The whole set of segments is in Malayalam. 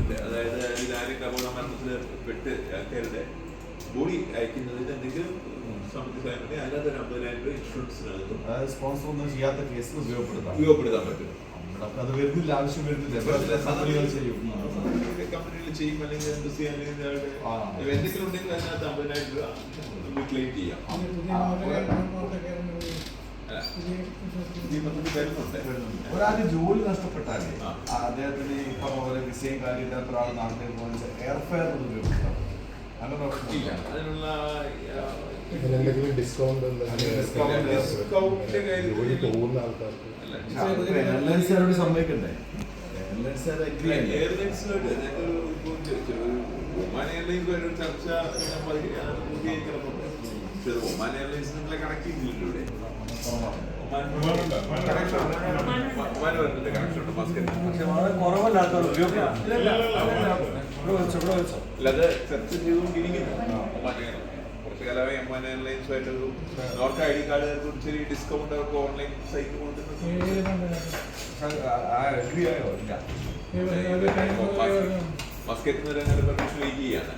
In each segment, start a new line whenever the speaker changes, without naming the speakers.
ഉണ്ട്. അതായത് ആരെങ്കിലും അപകട മരണത്തിൽ പെട്ട് ആൾക്കാരുടെ ബോഡി അയക്കുന്നതിന് എന്തെങ്കിലും സാമ്പത്തിക സഹായം വേണ്ടി അതിനകത്ത് 50,000 ഇൻഷുറൻസിനകത്തും
സ്പോൺസർ ഒന്നും ചെയ്യാത്ത കേസിൽ
ഉപയോഗപ്പെടുത്താൻ പറ്റും.
അത് വരുന്നില്ല, ആവശ്യം വരുന്നില്ല. കമ്പനികൾ ചെയ്യും,
അല്ലെങ്കിൽ എംബസി അല്ലെങ്കിൽ എന്തെങ്കിലും ഉണ്ടെങ്കിൽ അതിനകത്ത് 50,000 രൂപ ക്ലെയിം ചെയ്യാം.
ഒരാൾക്ക് ജോലി നഷ്ടപ്പെട്ടാലേ അദ്ദേഹത്തിന് ഇപ്പം പോലെ വിസയും കാര്യമില്ലാത്ത ഒരാൾ നാട്ടിലേക്ക് പോകുന്ന എയർഫെയർ ഉപയോഗിക്കാം. അങ്ങനെ
ഇല്ല, അതിനുള്ള
ഡിസ്കൗണ്ട് പോകുന്ന ആൾക്കാർക്ക്
എയർലൈൻസുകാരോട് സമ്മതിക്കണ്ടേ?
എയർലൈൻസിലോട്ട് ഒമാൻ എയർലൈൻസുമായിട്ട് ചർച്ച പൂർത്തീകരിക്കണമെന്നുണ്ട്. പക്ഷെ ഒമാൻ എയർലൈൻസ് നിങ്ങളെ കണക്ട് ചെയ്യുന്നില്ലല്ലോ. അല്ലാതെ ചർച്ച ചെയ്തുകൊണ്ടിരിക്കുന്നു. കുറച്ചു കാലമായി ഒമാൻ എയർലൈൻസുമായിട്ട് നോർത്ത് ID കാർഡുകാർക്ക് ചെറിയ ഡിസ്കൗണ്ട് അവർക്ക് ഓൺലൈൻ സൈറ്റ് കൊടുക്കുന്നത്. മസ്കറ്റിൽ നിന്ന് പെർമിഷൻ വെയിറ്റ് ചെയ്യാണ്.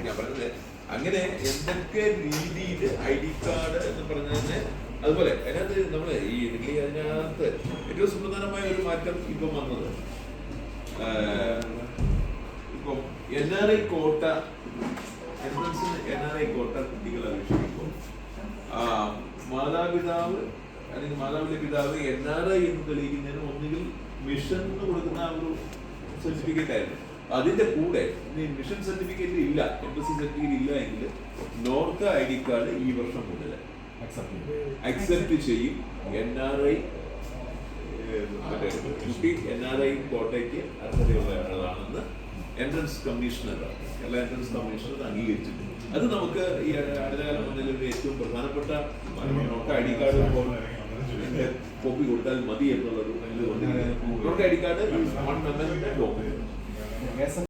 ഞാൻ പറഞ്ഞത് അങ്ങനെ എന്തൊക്കെ രീതിയിൽ ID കാർഡ് എന്ന് പറഞ്ഞതിന് അതുപോലെ അതിനകത്ത് നമ്മൾ ഈ അതിനകത്ത് ഏറ്റവും സുപ്രധാനമായ ഒരു മാറ്റം ഇപ്പം വന്നത് ഇപ്പം NRI കോട്ട എൻട്രൻസിന് NRI കോട്ട കുട്ടികൾ അപേക്ഷിക്കുമ്പോൾ മാതാപിതാവ് അല്ലെങ്കിൽ മാതാവിന്റെ പിതാവ് NRI എന്ന് തെളിയിക്കുന്നതിന് ഒന്നുകിൽ മിഷൻ കൊടുക്കുന്ന ആ ഒരു സർട്ടിഫിക്കറ്റ് ആയിരുന്നു. അതിന്റെ കൂടെ മിഷൻ സർട്ടിഫിക്കറ്റ് ഇല്ല, എംബസി സർട്ടിഫിക്കറ്റ് ഇല്ല എങ്കിൽ നോർത്ത് ID കാർഡ് ഈ വർഷം മുതൽ അക്സെപ്റ്റ് ചെയ്യും. NRI കുട്ടി NRI കോട്ടയ്ക്ക് അർഹതയുള്ളതാണെന്ന് entrance commissioner, Kerala entrance commissioner അംഗീകരിച്ചിട്ടുണ്ട്. അത് നമുക്ക് ഈ അടുത്ത കാലം വന്നതിൽ ഏറ്റവും പ്രധാനപ്പെട്ട നോർത്ത് ID കാർഡ് കോപ്പി കൊടുത്താൽ മതി എന്നുള്ളൊരു നോർത്ത് ID കാർഡ്